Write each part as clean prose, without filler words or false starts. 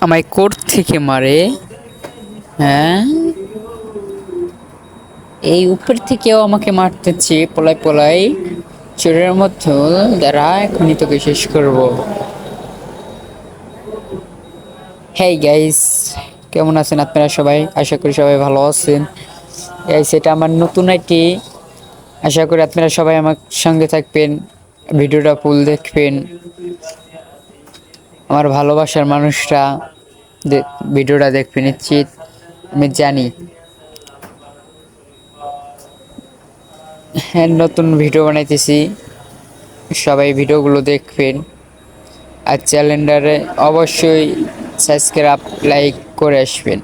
আমায় কোর থেকে মারে। হ্যাঁ, এই উপর থেকেও আমাকে মারতেছে পলাই পলাই চোরের মতো। দাঁড়া, এখনই তোকে শেষ করব। হেই গাইস, কেমন আছেন আপনারা সবাই? আশা করি সবাই ভালো আছেন। গাইস, এটা আমার নতুন আইটি। আশা করি আপনারা সবাই আমার সঙ্গে থাকবেন, ভিডিওটা ফুল দেখবেন। আমার ভালোবাসার মানুষরা ভিডিওটা দেখবে নিশ্চিত, আমি জানি। হ্যাঁ, নতুন ভিডিও বানাইতেছি, সবাই ভিডিওগুলো দেখবেন। আর চ্যানেলটারে অবশ্যই সাবস্ক্রাইব লাইক করে আসবেন।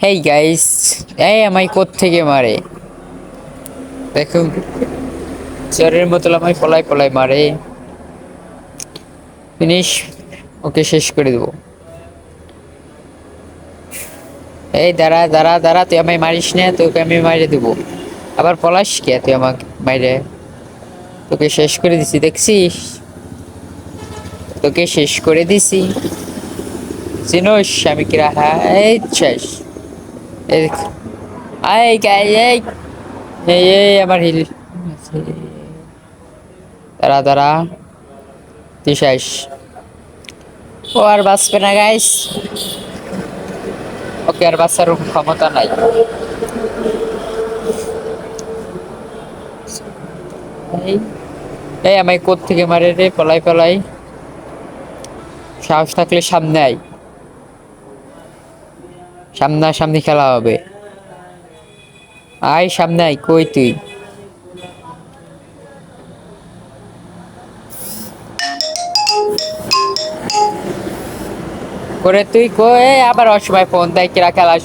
হেই গাইস, এই আমায় কোত্থেকে মারে দেখুন, চোরের মতো আমায় পলাই পলাই মারে। ফিনিশ, ওকে শেষ করে দেবো। এই দাঁড়া দাঁড়া দাঁড়া, তুই আমায় মারিস না, তোকে আমি মারিয়ে দেবো। আবার পলাশ কে তুই আমাকে মাইরে? তোকে শেষ করে দিছি, দেখছিস? তোকে শেষ করে দিছি, চিনোস আমি কিরা? হ্যাঁ, এই শেষ। এই দেখ, এই গাই, এই এই এই আমার হিল। দাঁড়া দাঁড়া, তুই শেষ। ও আর বাঁচবে না গাইস, ওকে আর বাঁচার ক্ষমতা নাই। এই এই আমায় কোথ থেকে মারে রে? পলাই পলাই, সাহস থাকলে সামনে আয়, সামনাসামনি খেলা হবে। আয় সামনে আয়, কই তুই? করে তুই কই? আবার অসময় ফোন দেয়, কিরা খেলা